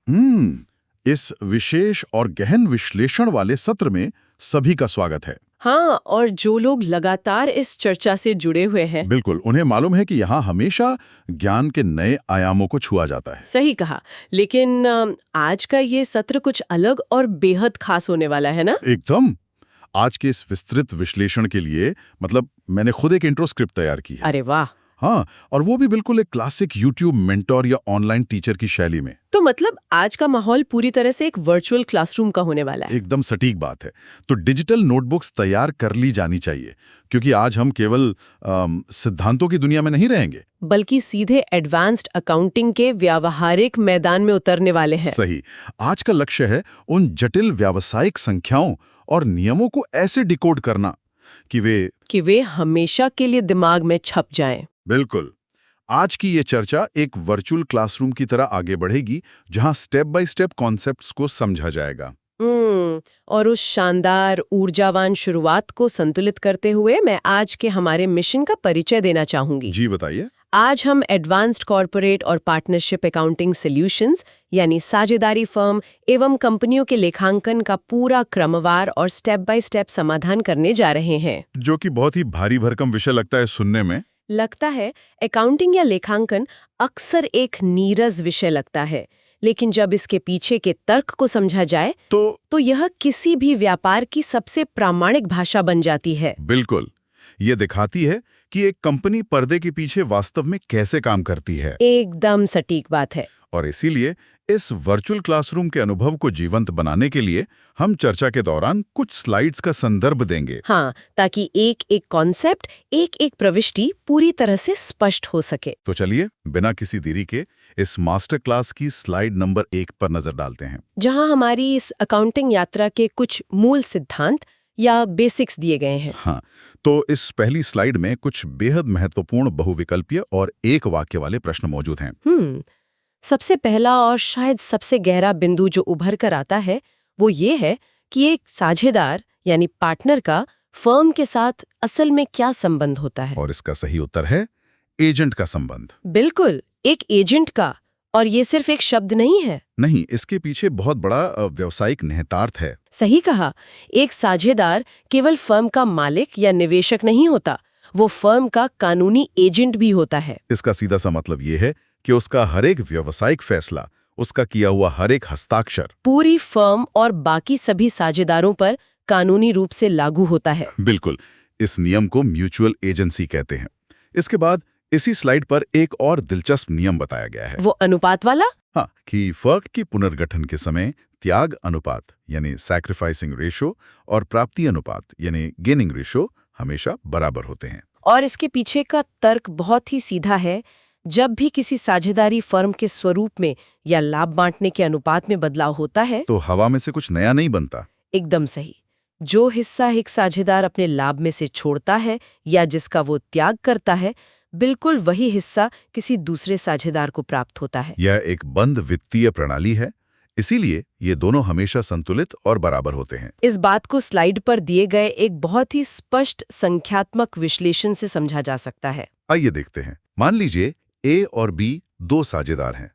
इस विशेष और गहन विश्लेषण वाले सत्र में सभी का स्वागत है। हाँ, और जो लोग लगातार इस चर्चा से जुड़े हुए हैं, बिल्कुल, उन्हें मालूम है कि यहाँ हमेशा ज्ञान के नए आयामों को छुआ जाता है। सही कहा। लेकिन आज का ये सत्र कुछ अलग और बेहद खास होने वाला है ना? एकदम। आज के इस विस्तृत विश्लेषण के लिए मैंने खुद एक इंट्रो स्क्रिप्ट तैयार की है। अरे वाह! हाँ, और वो भी बिल्कुल एक क्लासिक यूट्यूब मेंटोर या ऑनलाइन टीचर की शैली में। तो मतलब आज का माहौल पूरी तरह से एक वर्चुअल क्लासरूम का होने वाला है। एकदम सटीक बात है। तो डिजिटल नोटबुक्स तैयार कर ली जानी चाहिए, क्योंकि आज हम केवल सिद्धांतों की दुनिया में नहीं रहेंगे, बल्कि सीधे एडवांस्ड अकाउंटिंग के व्यावहारिक मैदान में उतरने वाले हैं। सही। आज का लक्ष्य है उन जटिल व्यावसायिक संख्याओं और नियमों को ऐसे डिकोड करना कि वे हमेशा के लिए दिमाग में छप जाएं। बिल्कुल। आज की ये चर्चा एक वर्चुअल क्लासरूम की तरह आगे बढ़ेगी, जहां स्टेप बाय स्टेप कॉन्सेप्ट्स को समझा जाएगा। और उस शानदार ऊर्जावान शुरुआत को संतुलित करते हुए मैं आज के हमारे मिशन का परिचय देना चाहूंगी। जी बताइए। आज हम एडवांस्ड कॉर्पोरेट और पार्टनरशिप अकाउंटिंग सॉल्यूशंस यानी साझेदारी फर्म एवं कंपनियों के लेखांकन का पूरा क्रमवार और स्टेप बाय स्टेप समाधान करने जा रहे हैं। जो कि बहुत ही भारी भरकम विषय लगता है सुनने में। लगता है अकाउंटिंग या लेखांकन अक्सर एक नीरस विषय लगता है, लेकिन जब इसके पीछे के तर्क को समझा जाए तो यह किसी भी व्यापार की सबसे प्रामाणिक भाषा बन जाती है। बिल्कुल। ये दिखाती है कि एक कंपनी पर्दे के पीछे वास्तव में कैसे काम करती है। एकदम सटीक बात है। और इसीलिए इस वर्चुअल क्लासरूम के अनुभव को जीवंत बनाने के लिए हम चर्चा के दौरान कुछ स्लाइड्स का संदर्भ देंगे। हाँ, ताकि एक एक कॉन्सेप्ट, एक एक प्रविष्टि पूरी तरह से स्पष्ट हो सके। तो चलिए बिना किसी देरी के इस मास्टर क्लास की स्लाइड नंबर 1 पर नजर डालते हैं, जहां हमारी इस अकाउंटिंग यात्रा के कुछ मूल सिद्धांत या बेसिक्स दिए गए हैं। हाँ, तो इस पहली स्लाइड में कुछ बेहद महत्वपूर्ण बहुविकल्पीय और एक वाक्य वाले प्रश्न मौजूद हैं। सबसे पहला और शायद सबसे गहरा बिंदु जो उभर कर आता है वो ये है कि एक साझेदार यानी पार्टनर का फर्म के साथ असल में क्या संबंध होता है। और इसका सही उत्तर है एजेंट का संबंध। बिल्कुल, एक एजेंट का। और ये सिर्फ एक शब्द नहीं है। नहीं, इसके पीछे बहुत बड़ा व्यावसायिक निहितार्थ है। सही कहा। एक साझेदार केवल फर्म का मालिक या निवेशक नहीं होता, वो फर्म का कानूनी एजेंट भी होता है। इसका सीधा सा मतलब ये है कि उसका हर एक व्यावसायिक फैसला, उसका किया हुआ हर एक हस्ताक्षर पूरी फर्म और बाकी सभी साझेदारों पर कानूनी रूप से लागू होता है। बिल्कुल। इस नियम को म्यूचुअल एजेंसी कहते हैं। इसके बाद इसी स्लाइड पर एक और दिलचस्प नियम बताया गया है। वो अनुपात वाला? हाँ, कि फर्म के पुनर्गठन के समय त्याग अनुपात यानी सैक्रिफाइसिंग रेशो और प्राप्ति अनुपात यानी गेनिंग रेशो हमेशा बराबर होते हैं। और इसके पीछे का तर्क बहुत ही सीधा है। जब भी किसी साझेदारी फर्म के स्वरूप में या लाभ बांटने के अनुपात में बदलाव होता है तो हवा में से कुछ नया नहीं बनता। एकदम सही। जो हिस्सा एक साझेदार अपने लाभ में से छोड़ता है या जिसका वो त्याग करता है, बिल्कुल वही हिस्सा किसी दूसरे साझेदार को प्राप्त होता है। यह एक बंद वित्तीय प्रणाली है, इसीलिए ये दोनों हमेशा संतुलित और बराबर होते हैं। इस बात को स्लाइड पर दिए गए एक बहुत ही स्पष्ट संख्यात्मक विश्लेषण से समझा जा सकता है। आइए देखते हैं। मान लीजिए ए और बी दो साझेदार हैं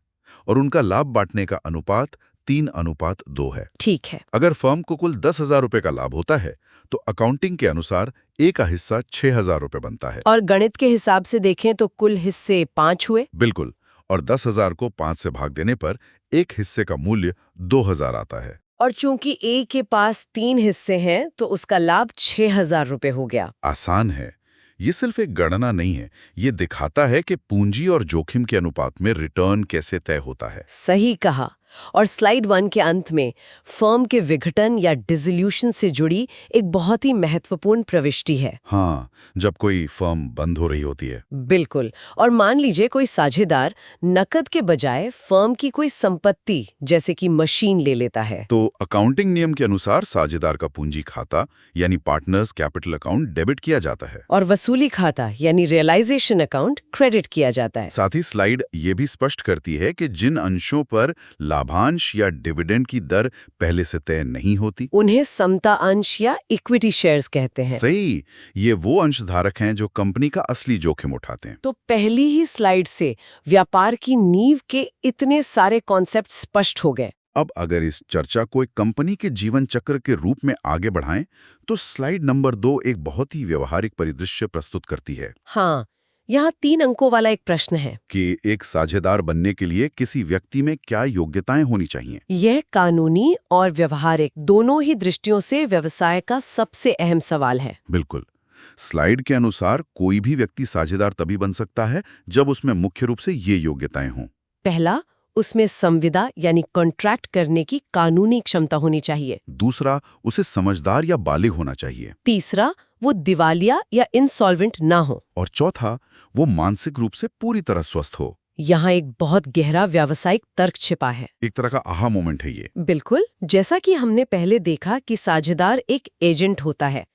और उनका लाभ बांटने का अनुपात 3:2 है। ठीक है। अगर फर्म को कुल 10,000 रुपए का लाभ होता है तो अकाउंटिंग के अनुसार ए का हिस्सा 6,000 रुपए बनता है। और गणित के हिसाब से देखें तो कुल हिस्से 5 हुए। बिल्कुल। और 10,000 को 5 से भाग देने पर एक हिस्से का मूल्य 2,000 आता है। और चूंकि ए के पास 3 हिस्से हैं तो उसका लाभ 6,000 रुपए हो गया। आसान है। ये सिर्फ एक गणना नहीं है, ये दिखाता है कि पूंजी और जोखिम के अनुपात में रिटर्न कैसे तय होता है। सही कहा। और स्लाइड 1 के अंत में फर्म के विघटन या डिसोल्यूशन से जुड़ी एक बहुत ही महत्वपूर्ण प्रविष्टि है। हाँ, जब कोई फर्म बंद हो रही होती है। बिल्कुल। और मान लीजिए कोई साझेदार नकद के बजाय फर्म की कोई संपत्ति जैसे कि मशीन ले लेता है, तो अकाउंटिंग नियम के अनुसार साझेदार का पूंजी खाता यानी पार्टनर्स कैपिटल अकाउंट डेबिट किया जाता है और वसूली खाता यानी रियलाइजेशन अकाउंट क्रेडिट किया जाता है। साथ ही स्लाइड ये भी स्पष्ट करती है कि जिन अंशों पर लाभांश या डिविडेंड की दर पहले से तय नहीं होती। उन्हें समता अंश या इक्विटी शेयर्स कहते हैं। सही, ये वो अंशधारक हैं जो कंपनी का असली जोखिम उठाते हैं। तो पहली ही स्लाइड से व्यापार की नींव के इतने सारे कॉन्सेप्ट स्पष्ट हो गए। अब अगर इस चर्चा को एक कंपनी के जीवन चक्र के रूप में आगे बढ़ाएं, तो स्लाइड नंबर 2 एक बहुत ही व्यवहारिक परिदृश्य प्रस्तुत करती है। हाँ, यहाँ 3 अंकों वाला एक प्रश्न है कि एक साझेदार बनने के लिए किसी व्यक्ति में क्या योग्यताएं होनी चाहिए। यह कानूनी और व्यवहारिक दोनों ही दृष्टियों से व्यवसाय का सबसे अहम सवाल है। बिल्कुल। स्लाइड के अनुसार कोई भी व्यक्ति साझेदार तभी बन सकता है जब उसमें मुख्य रूप से ये योग्यताएं हों। पहला, उसमें संविदा यानी कॉन्ट्रैक्ट करने की कानूनी क्षमता होनी चाहिए। दूसरा, उसे समझदार या बालिग होना चाहिए। तीसरा, वो दिवालिया या इंसॉल्वेंट ना हो। और चौथा, वो मानसिक रूप से पूरी तरह स्वस्थ हो। यहाँ एक बहुत गहरा व्यावसायिक तर्क छिपा है। एक तरह का आहा मोमेंट है ये। बिल्कुल, जैसा कि हमने पहले देखा कि साझेदार एक एजेंट होता है,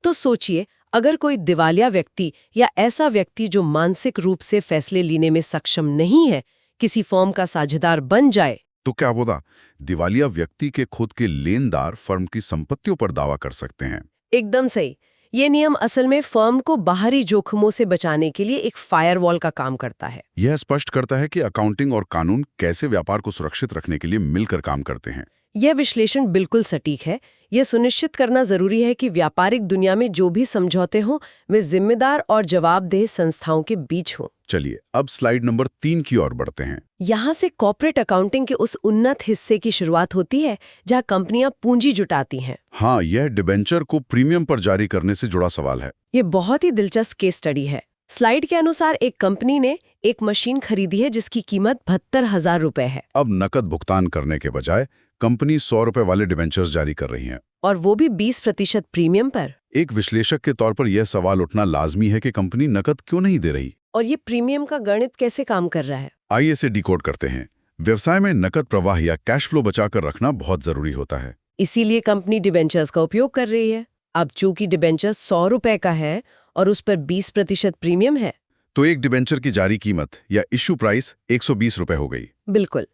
तो सोचिए अगर कोई दिवालिया व्यक्ति या ऐसा व्यक्ति जो मानसिक रूप से फैसले लेने में सक्षम नहीं है किसी फर्म का साझेदार बन जाए, तो क्या होगा? दिवालिया व्यक्ति के खुद के लेनदार फर्म की संपत्तियों पर दावा कर सकते हैं। एकदम सही। ये नियम असल में फर्म को बाहरी जोखिमों से बचाने के लिए एक फायरवॉल का काम करता है। यह स्पष्ट करता है कि अकाउंटिंग और कानून कैसे व्यापार को सुरक्षित रखने के लिए मिलकर काम करते हैं। यह विश्लेषण बिल्कुल सटीक है। यह सुनिश्चित करना जरूरी है कि व्यापारिक दुनिया में जो भी समझौते हों वे जिम्मेदार और जवाबदेह संस्थाओं के बीच हों। चलिए अब स्लाइड नंबर 3 की ओर बढ़ते हैं। यहाँ से कॉर्पोरेट अकाउंटिंग के उस उन्नत हिस्से की शुरुआत होती है जहाँ कंपनियां पूंजी जुटाती हैं। हाँ, यह डिबेंचर को प्रीमियम पर जारी करने से जुड़ा सवाल है। ये बहुत ही दिलचस्प केस स्टडी है। स्लाइड के अनुसार एक कंपनी ने एक मशीन खरीदी है जिसकी कीमत 72,000 रुपए है। अब नकद भुगतान करने के बजाय कंपनी 100 रुपए वाले डिबेंचर्स जारी कर रही है, और वो भी 20% प्रीमियम पर। एक विश्लेषक के तौर पर यह सवाल उठना लाजमी है कि कंपनी नकद क्यों नहीं दे रही और ये प्रीमियम का गणित कैसे काम कर रहा है? आइए इसे डिकोड करते हैं। व्यवसाय में नकद प्रवाह या कैश फ्लो बचाकर रखना बहुत जरूरी होता है। इसीलिए कंपनी डिबेंचर्स का उपयोग कर रही है। अब चूंकि डिबेंचर 100 रुपए का है और उस पर 20% प्रीमियम है, तो एक डिबेंचर की जारी कीमत या इश्यू प्राइस 120 रुपए हो गई। बिल्कुल।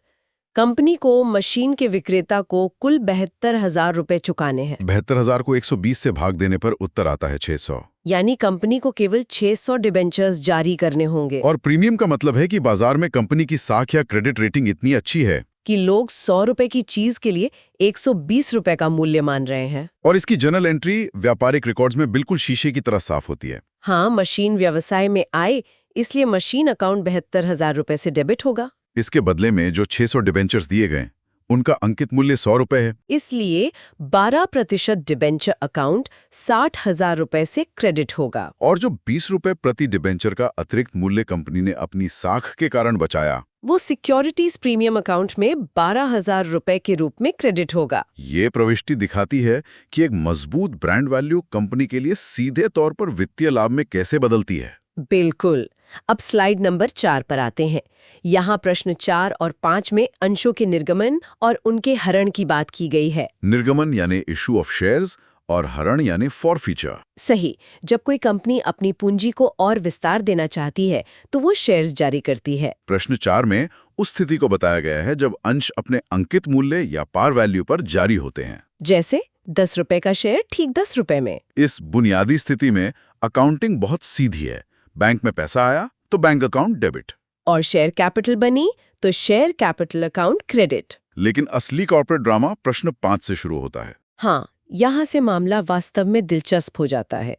कंपनी को मशीन के विक्रेता को कुल 72,000 रुपए चुकाने हैं। 72,000 को 120 से भाग देने पर उत्तर आता है 600। यानी कंपनी को केवल 600 डिबेंचर्स जारी करने होंगे। और प्रीमियम का मतलब है कि बाजार में कंपनी की साख या क्रेडिट रेटिंग इतनी अच्छी है कि लोग 100 रुपए की चीज के लिए 120 रुपए का मूल्य मान रहे हैं। और इसकी जर्नल एंट्री व्यापारिक रिकॉर्ड्स में बिल्कुल शीशे की तरह साफ होती है। हाँ, मशीन व्यवसाय में आए इसलिए मशीन अकाउंट 72,000 रुपए से डेबिट होगा। इसके बदले में जो 600 डिबेंचर्स दिए गए उनका अंकित मूल्य 100 रुपए है। इसलिए 12% डिबेंचर अकाउंट 60,000 रुपए से क्रेडिट होगा। और जो 20 रुपए प्रति डिबेंचर का अतिरिक्त मूल्य कंपनी ने अपनी साख के कारण बचाया, वो सिक्योरिटीज प्रीमियम अकाउंट में 12,000 रुपए के रूप में क्रेडिट होगा। ये प्रविष्टि दिखाती है कि एक मजबूत ब्रांड वैल्यू कंपनी के लिए सीधे तौर पर वित्तीय लाभ में कैसे बदलती है। बिल्कुल। अब स्लाइड नंबर 4 पर आते हैं। यहाँ प्रश्न 4 और 5 में अंशों के निर्गमन और उनके हरण की बात की गई है। निर्गमन यानी इशू ऑफ शेयर्स और हरण यानी फॉरफीचर। सही। जब कोई कंपनी अपनी पूंजी को और विस्तार देना चाहती है तो वो शेयर्स जारी करती है। प्रश्न 4 में उस स्थिति को बताया गया है जब अंश अपने अंकित मूल्य या पार वैल्यू पर जारी होते हैं। जैसे 10 रुपए का शेयर ठीक 10 रुपए में। इस बुनियादी स्थिति में अकाउंटिंग बहुत सीधी है। बैंक में पैसा आया तो बैंक अकाउंट डेबिट, और शेयर कैपिटल बनी तो शेयर कैपिटल अकाउंट क्रेडिट। लेकिन असली कॉर्पोरेट ड्रामा प्रश्न 5 से शुरू होता है। हाँ, यहाँ से मामला वास्तव में दिलचस्प हो जाता है।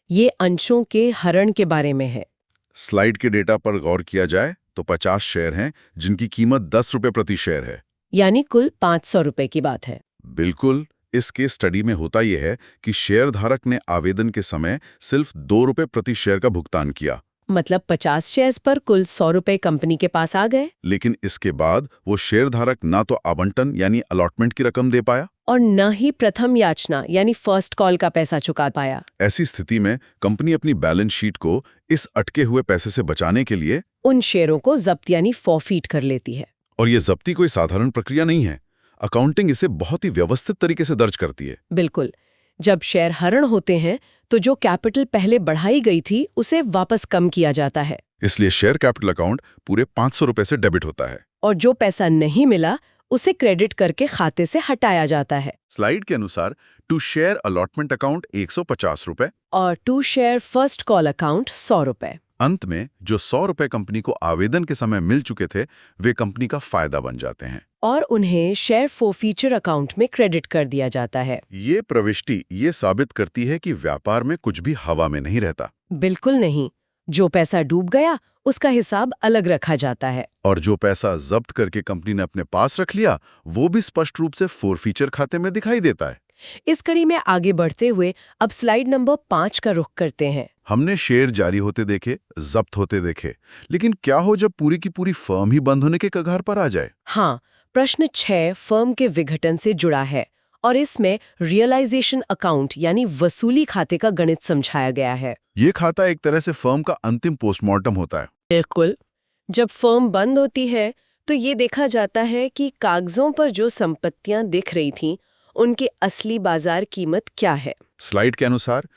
ये अंशों के हरण के बारे में है। स्लाइड के डेटा पर गौर किया जाए तो 50 शेयर हैं जिनकी कीमत 10 रुपए प्रति शेयर है, यानी कुल 500 रुपए की बात है। बिल्कुल। इस केस स्टडी में होता यह है कि शेयरधारक ने आवेदन के समय सिर्फ 2 रुपए प्रति शेयर का भुगतान किया। मतलब 50 शेयर्स पर कुल 100 रुपए कंपनी के पास आ गए। लेकिन इसके बाद वो शेयरधारक ना तो आवंटन यानी अलॉटमेंट की रकम दे पाया और न ही प्रथम याचना यानी फर्स्ट कॉल का पैसा चुका पाया। ऐसी स्थिति में कंपनी अपनी बैलेंस शीट को इस अटके हुए पैसे से बचाने के लिए उन शेयरों को जब्त यानी फॉरफीट कर लेती है। और ये जब्ती कोई साधारण प्रक्रिया नहीं है। अकाउंटिंग इसे बहुत ही व्यवस्थित तरीके से दर्ज करती है। बिल्कुल। जब शेयर हरण होते हैं तो जो कैपिटल पहले बढ़ाई गई थी उसे वापस कम किया जाता है। इसलिए शेयर कैपिटल अकाउंट पूरे 500 रुपए से डेबिट होता है। और जो पैसा नहीं मिला उसे क्रेडिट करके खाते से हटाया जाता है। स्लाइड के अनुसार टू शेयर अलॉटमेंट अकाउंट 150 रुपए और two share first call account 100 रुपए। अंत में जो 100 रुपए कंपनी को आवेदन के समय मिल चुके थे वे कंपनी का फायदा बन जाते हैं और उन्हें शेयर फोरफीचर अकाउंट में क्रेडिट कर दिया जाता है। ये प्रविष्टि ये साबित करती है कि व्यापार में कुछ भी हवा में नहीं रहता। बिल्कुल नहीं। जो पैसा डूब गया उसका हिसाब अलग रखा जाता है और जो पैसा जब्त करके कंपनी ने अपने पास रख लिया वो भी स्पष्ट रूप से फोरफीचर खाते में दिखाई देता है। इस कड़ी में आगे बढ़ते हुए अब स्लाइड नंबर 5 का रुख करते हैं। हमने शेयर जारी होते देखे, जब्त होते देखे, लेकिन क्या हो जब पूरी की पूरी फर्म ही बंद होने के कगार पर आ जाए? हाँ, प्रश्न 6 फर्म के विघटन से जुड़ा है और इसमें रियलाइजेशन अकाउंट यानी वसूली खाते का गणित समझाया गया है। ये खाता एक तरह से फर्म का अंतिम पोस्टमार्टम होता है। बिल्कुल। जब फर्म बंद होती है तो ये देखा जाता है कि कागजों पर जो संपत्तियां दिख रही थीं उनकी असली बाजार कीमत क्या है। स्लाइड के अनुसार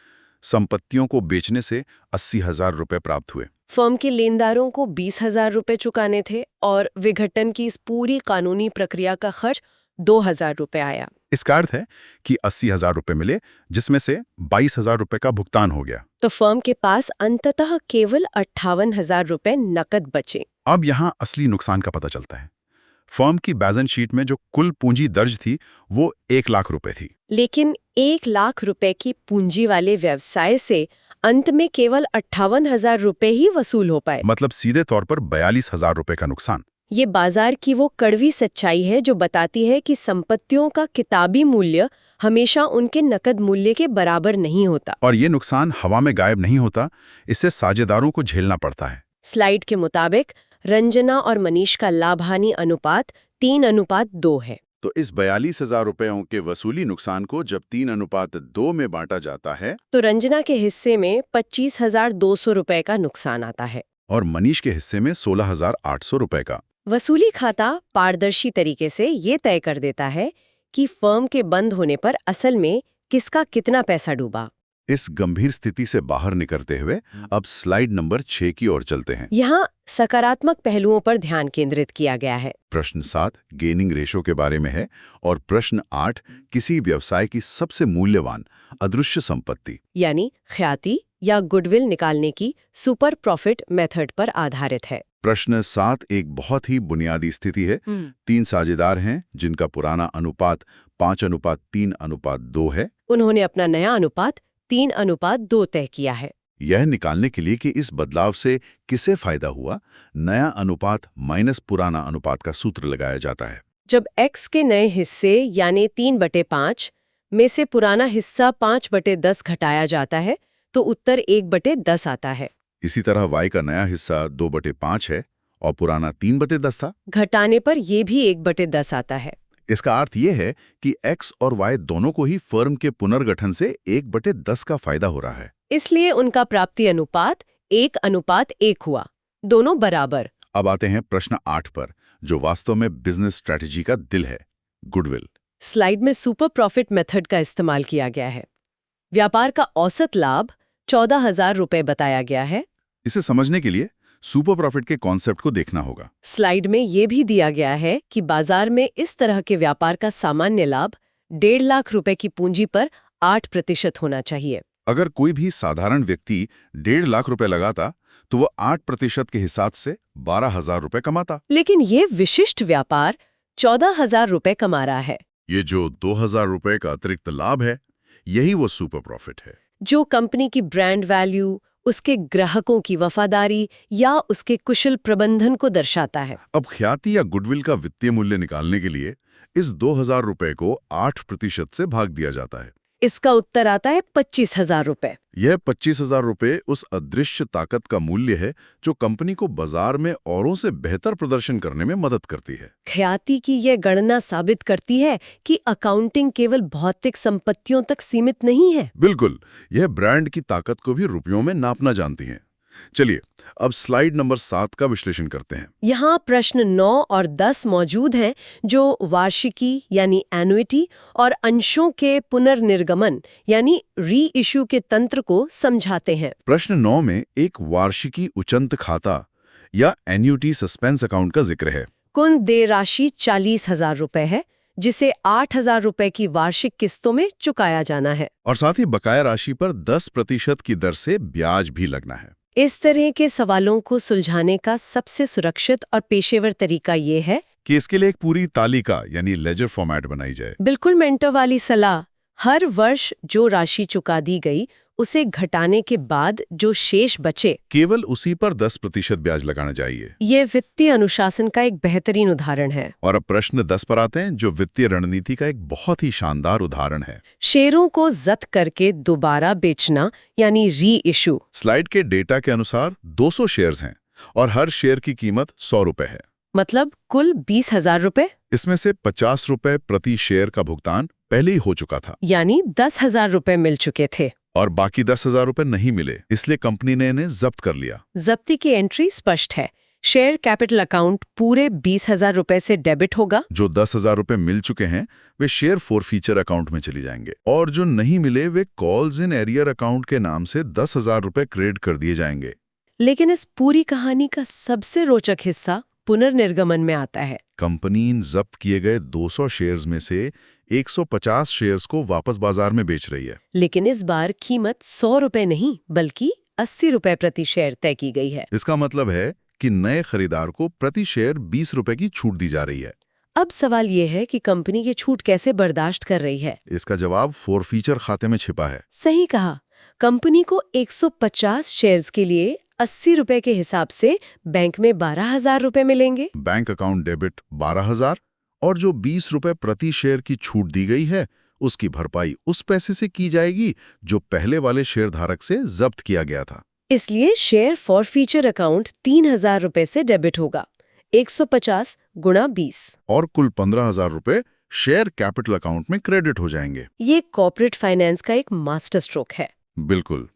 संपत्तियों को बेचने से 80,000 रुपए प्राप्त हुए। फर्म के लेनदारों को 20,000 रुपए चुकाने थे और विघटन की इस पूरी कानूनी प्रक्रिया का खर्च 2,000 रुपए आया। इसका अर्थ है कि 80,000 रुपए मिले जिसमें से 22,000 रुपए का भुगतान हो गया। तो फर्म के पास अंततः केवल 58,000 रुपए नकद बचे। अब यहाँ असली नुकसान का पता चलता है। फर्म की बैलेंस शीट में जो कुल पूंजी दर्ज थी वो 1 लाख रुपए थी, लेकिन 1 लाख रुपए की पूंजी वाले व्यवसाय से अंत में केवल 58,000 रुपए ही वसूल हो पाए। मतलब सीधे तौर पर 42,000 रुपए का नुकसान। ये बाजार की वो कड़वी सच्चाई है जो बताती है कि संपत्तियों का किताबी मूल्य हमेशा उनके नकद मूल्य के बराबर नहीं होता। और ये नुकसान हवा में गायब नहीं होता, इससे साझेदारों को झेलना पड़ता है। स्लाइड के मुताबिक रंजना और मनीष का लाभ हानि अनुपात 3:2 है। तो इस 42,000 रुपयों के वसूली नुकसान को जब 3:2 में बांटा जाता है तो रंजना के हिस्से में 25,200 रुपए का नुकसान आता है और मनीष के हिस्से में 16,800 रुपए का। वसूली खाता पारदर्शी तरीके से ये तय कर देता है कि फर्म के बंद होने पर असल में किसका कितना पैसा डूबा। इस गंभीर स्थिति से बाहर निकलते हुए अब स्लाइड नंबर 6 की ओर चलते हैं। यहाँ सकारात्मक पहलुओं पर ध्यान केंद्रित किया गया है। प्रश्न 7 गेनिंग रेशो के बारे में है और प्रश्न 8 किसी व्यवसाय की सबसे मूल्यवान अदृश्य संपत्ति यानी ख्याति या गुडविल निकालने की सुपर प्रॉफिट मेथड पर आधारित है। प्रश्न 7 एक बहुत ही बुनियादी स्थिति है। 3 साझेदार हैं जिनका पुराना अनुपात 5:3:2 है। उन्होंने अपना नया अनुपात 3:2 तय किया है। यह निकालने के लिए कि इस बदलाव से किसे फायदा हुआ, नया अनुपात माइनस पुराना अनुपात का सूत्र लगाया जाता है। जब x के नए हिस्से यानी 3/5 में से पुराना हिस्सा 5/10 घटाया जाता है तो उत्तर 1/10 आता है। इसी तरह y का नया हिस्सा 2/5 है और पुराना 3/10 था। घटाने पर यह भी 1/10 आता है। इसका अर्थ यह है कि x और y दोनों को ही फर्म के पुनर्गठन से 1/10 का फायदा हो रहा है। इसलिए उनका प्राप्ति अनुपात 1:1 हुआ, दोनों बराबर। अब आते हैं प्रश्न 8 पर, जो वास्तव में बिजनेस स्ट्रैटेजी का दिल है, गुडविल। स्लाइड में सुपर प्रॉफिट मेथड का इस्तेमाल किया गया है। व्यापार का औसत लाभ 14,000 रुपए बताया गया है। इसे समझने के लिए सुपर प्रॉफिट के कॉन्सेप्ट को देखना होगा। स्लाइड में यह भी दिया गया है कि बाजार में इस तरह के व्यापार का सामान्य लाभ 1.5 लाख रुपए की पूंजी पर 8% होना चाहिए। अगर कोई भी साधारण व्यक्ति 1.5 लाख रुपए लगाता तो वो 8% के हिसाब से 12,000 रुपए कमाता। लेकिन ये विशिष्ट व्यापार 14,000 रुपए कमा रहा है। ये जो 2,000 रुपए का अतिरिक्त लाभ है, यही वो सुपर प्रॉफिट है, जो कंपनी की ब्रांड वैल्यू, उसके ग्राहकों की वफादारी या उसके कुशल प्रबंधन को दर्शाता है। अब ख्याति या गुडविल का वित्तीय मूल्य निकालने के लिए इस 2,000 रुपए को 8% से भाग दिया जाता है। इसका उत्तर आता है 25,000 रुपए। यह 25,000 रुपए उस अदृश्य ताकत का मूल्य है जो कंपनी को बाजार में औरों से बेहतर प्रदर्शन करने में मदद करती है। ख्याति की यह गणना साबित करती है कि अकाउंटिंग केवल भौतिक संपत्तियों तक सीमित नहीं है। बिल्कुल, यह ब्रांड की ताकत को भी रुपयों में नापना जानती है। चलिए अब स्लाइड नंबर 7 का विश्लेषण करते हैं। यहाँ प्रश्न 9 और 10 मौजूद हैं जो वार्षिकी यानी एनुइटी और अंशों के पुनर्निर्गमन यानी री इश्यू के तंत्र को समझाते हैं। प्रश्न 9 में एक वार्षिकी उचंत खाता या एन्युटी सस्पेंस अकाउंट का जिक्र है। कुल देय राशि 40,000 रुपए है, जिसे 8,000 रुपए की वार्षिक किस्तों में चुकाया जाना है। और साथ ही बकाया राशि पर 10% की दर से ब्याज भी लगना है। इस तरह के सवालों को सुलझाने का सबसे सुरक्षित और पेशेवर तरीका ये है कि इसके लिए एक पूरी तालिका यानी लेजर फॉर्मेट बनाई जाए। बिल्कुल मेंटर वाली सलाह। हर वर्ष जो राशि चुका दी गई उसे घटाने के बाद जो शेष बचे केवल उसी पर 10% ब्याज लगाना चाहिए। ये वित्तीय अनुशासन का एक बेहतरीन उदाहरण है। और अब प्रश्न 10 पर आते हैं, जो वित्तीय रणनीति का एक बहुत ही शानदार उदाहरण है। शेयरों को जब्त करके दोबारा बेचना यानी री इशू। स्लाइड के डेटा के अनुसार 200 शेयर्स हैं और हर शेयर की कीमत 100 रुपए है। मतलब कुल 20,000 रुपए। इसमें से 50 रुपए प्रति शेयर का भुगतान पहले ही हो चुका था, यानी 10,000 रुपए मिल चुके थे और बाकी 10,000 रुपए नहीं मिले, इसलिए कंपनी ने इन्हें जब्त कर लिया। जब्ती की एंट्री स्पष्ट है। शेयर कैपिटल अकाउंट पूरे 20,000 रुपए से डेबिट होगा। जो 10,000 रुपए मिल चुके हैं वे शेयर फॉरफीचर अकाउंट में चली जाएंगे, और जो नहीं मिले वे कॉल्स इन एरियर अकाउंट के नाम से 10,000 रुपए क्रेडिट कर दिए जाएंगे। लेकिन इस पूरी कहानी का सबसे रोचक हिस्सा पुनर्निर्गमन में आता है। कंपनी इन जब्त किए गए 200 शेयर्स में से 150 शेयर्स को वापस बाजार में बेच रही है। लेकिन इस बार कीमत 100 रुपए नहीं बल्कि 80 रुपए प्रति शेयर तय की गई है। इसका मतलब है कि नए खरीदार को प्रति शेयर 20 रुपए की छूट दी जा रही है। अब सवाल ये है कि कंपनी ये छूट कैसे बर्दाश्त कर रही है। इसका जवाब फॉरफीचर खाते में छिपा है। सही कहा। कंपनी को 150 शेयर्स के लिए 80 रुपए के हिसाब से बैंक में 12,000 रुपए मिलेंगे। बैंक अकाउंट डेबिट 12,000, और जो 20 रुपए प्रति शेयर की छूट दी गई है उसकी भरपाई उस पैसे से की जाएगी जो पहले वाले शेयर धारक से जब्त किया गया था। इसलिए शेयर फॉरफीचर अकाउंट 3,000 रुपए से डेबिट होगा। 150 गुणा 20 और कुल 15,000 रुपए शेयर कैपिटल अकाउंट में क्रेडिट हो जाएंगे। ये कॉर्पोरेट फाइनेंस का एक मास्टर स्ट्रोक है। बिल्कुल,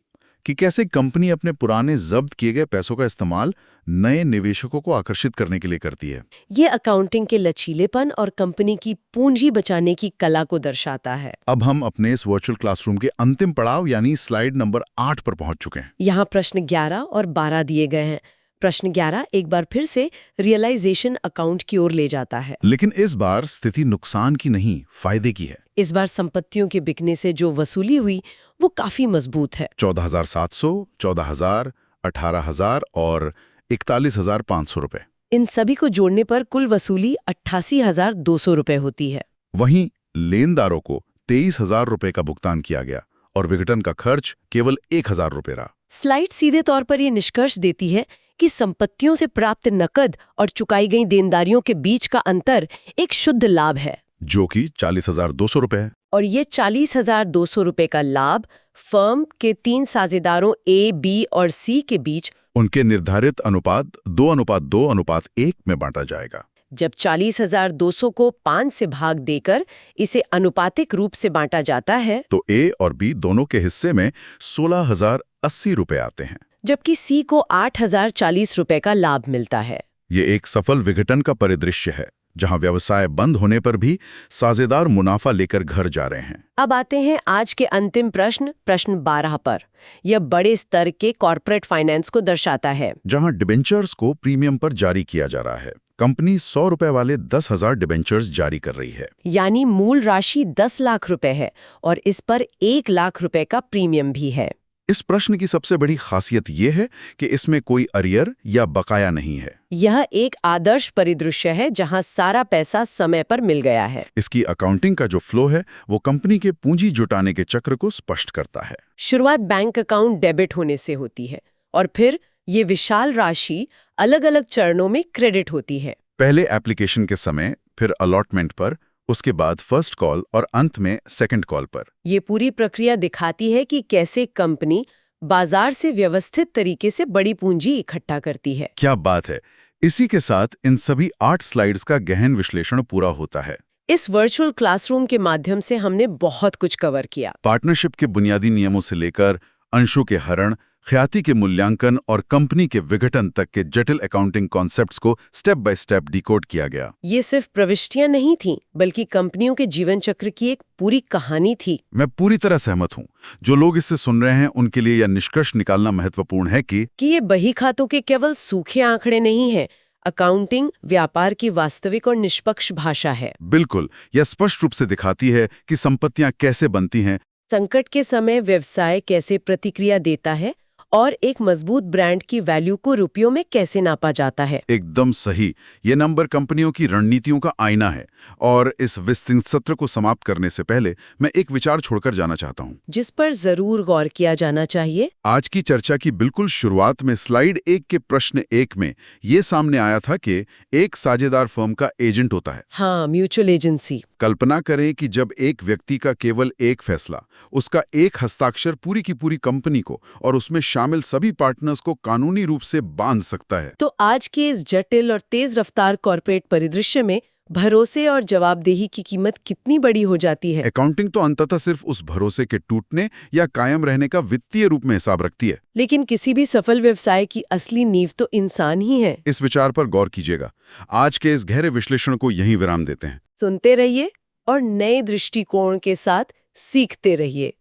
कि कैसे कंपनी अपने पुराने जब्त किए गए पैसों का इस्तेमाल नए निवेशकों को आकर्षित करने के लिए करती है। ये अकाउंटिंग के लचीलेपन और कंपनी की पूंजी बचाने की कला को दर्शाता है। अब हम अपने इस वर्चुअल क्लासरूम के अंतिम पड़ाव यानी स्लाइड नंबर 8 पर पहुंच चुके हैं। यहाँ प्रश्न 11 और 12 दिए गए हैं। प्रश्न 11 एक बार फिर से रियलाइजेशन अकाउंट की ओर ले जाता है। लेकिन इस बार स्थिति नुकसान की नहीं, फायदे की है। इस बार संपत्तियों के बिकने से जो वसूली हुई वो काफी मजबूत है। 14,700, 14,000, 18,000 और 41,500 रुपए। इन सभी को जोड़ने पर कुल वसूली 88,200 रुपए होती है। वहीं लेनदारों को 23,000 रुपए का भुगतान किया गया और विघटन का खर्च केवल 1,000 रुपए रहा। स्लाइड सीधे तौर पर यह निष्कर्ष देती है कि संपत्तियों से प्राप्त नकद और चुकाई गई देनदारियों के बीच का अंतर एक शुद्ध लाभ है, जो कि 40,200 रुपए है। और ये 40,200 रुपए का लाभ फर्म के 3 साझेदारों ए, बी और सी के बीच उनके निर्धारित अनुपात 2:2:1 में बांटा जाएगा। जब 40,200 को 5 से भाग देकर इसे अनुपातिक रूप से बांटा जाता है तो ए और बी दोनों के हिस्से में 16,080 रुपए आते हैं, जबकि सी को 8,040 रुपए का लाभ मिलता है। ये एक सफल विघटन का परिदृश्य है, जहां व्यवसाय बंद होने पर भी साझेदार मुनाफा लेकर घर जा रहे हैं। अब आते हैं आज के अंतिम प्रश्न 12 पर। यह बड़े स्तर के कॉर्पोरेट फाइनेंस को दर्शाता है, जहां डिबेंचर्स को प्रीमियम पर जारी किया जा रहा है। कंपनी 100 रुपए वाले 10,000 डिबेंचर्स जारी कर रही है। यानी मूल राशि 10 लाख रुपए है और इस पर 1 लाख रुपए का प्रीमियम भी है। इस प्रश्न की सबसे बड़ी खासियत यह है कि इसमें कोई अरियर या बकाया नहीं है। यह एक आदर्श परिदृश्य है जहां सारा पैसा समय पर मिल गया है। इसकी अकाउंटिंग का जो फ्लो है वो कंपनी के पूंजी जुटाने के चक्र को स्पष्ट करता है। शुरुआत बैंक अकाउंट डेबिट होने से होती है और फिर ये विशाल राशि अलग अलग चरणों में क्रेडिट होती है। पहले एप्लीकेशन के समय, फिर अलॉटमेंट पर, उसके बाद फर्स्ट कॉल और अंत में सेकंड कॉल पर। ये पूरी प्रक्रिया दिखाती है कि कैसे कंपनी बाजार से व्यवस्थित तरीके से बड़ी पूंजी इकट्ठा करती है। क्या बात है। इसी के साथ इन सभी 8 स्लाइड्स का गहन विश्लेषण पूरा होता है। इस वर्चुअल क्लासरूम के माध्यम से हमने बहुत कुछ कवर किया। पार्टनरशिप के बुनियादी नियमों से लेकर अंशों के हरण, ख्याति के मूल्यांकन और कंपनी के विघटन तक के जटिल अकाउंटिंग कॉन्सेप्ट्स को स्टेप बाय स्टेप डिकोड किया गया। ये सिर्फ प्रविष्टियां नहीं थीं, बल्कि कंपनियों के जीवन चक्र की एक पूरी कहानी थी। मैं पूरी तरह सहमत हूँ। जो लोग इससे सुन रहे हैं उनके लिए यह निष्कर्ष निकालना महत्वपूर्ण है कि ये बही खातों के केवल सूखे आंकड़े नहीं हैं। अकाउंटिंग व्यापार की वास्तविक और निष्पक्ष भाषा है। बिल्कुल, यह स्पष्ट रूप से दिखाती है कि संपत्तियां कैसे बनती हैं। संकट के समय व्यवसाय कैसे प्रतिक्रिया देता है और एक मजबूत ब्रांड की वैल्यू को रुपयों में कैसे नापा जाता है। एकदम सही। ये नंबर कंपनियों की रणनीतियों का आईना है। और इस विस्तृत सत्र को समाप्त करने से पहले मैं एक विचार छोड़कर जाना चाहता हूँ, जिस पर जरूर गौर किया जाना चाहिए। आज की चर्चा की बिल्कुल शुरुआत में स्लाइड 1 के प्रश्न 1 में ये सामने आया था कि एक साझेदार फर्म का एजेंट होता है। हाँ, म्यूचुअल एजेंसी। कल्पना करें कि जब एक व्यक्ति का केवल एक फैसला, उसका एक हस्ताक्षर पूरी की पूरी कंपनी को और उसमें शामिल सभी पार्टनर्स को कानूनी रूप से बांध सकता है। तो आज के इस जटिल और तेज रफ्तार कॉर्पोरेट परिदृश्य में भरोसे और जवाबदेही की कीमत कितनी बड़ी हो जाती है। अकाउंटिंग तो अंततः सिर्फ उस भरोसे के टूटने या कायम रहने का वित्तीय रूप में हिसाब रखती है। लेकिन किसी भी सफल व्यवसाय की असली नींव तो इंसान ही है। इस विचार पर गौर कीजिएगा। आज के इस गहरे विश्लेषण को यहीं विराम देते हैं। सुनते रहिए और नए दृष्टिकोण के साथ सीखते रहिए।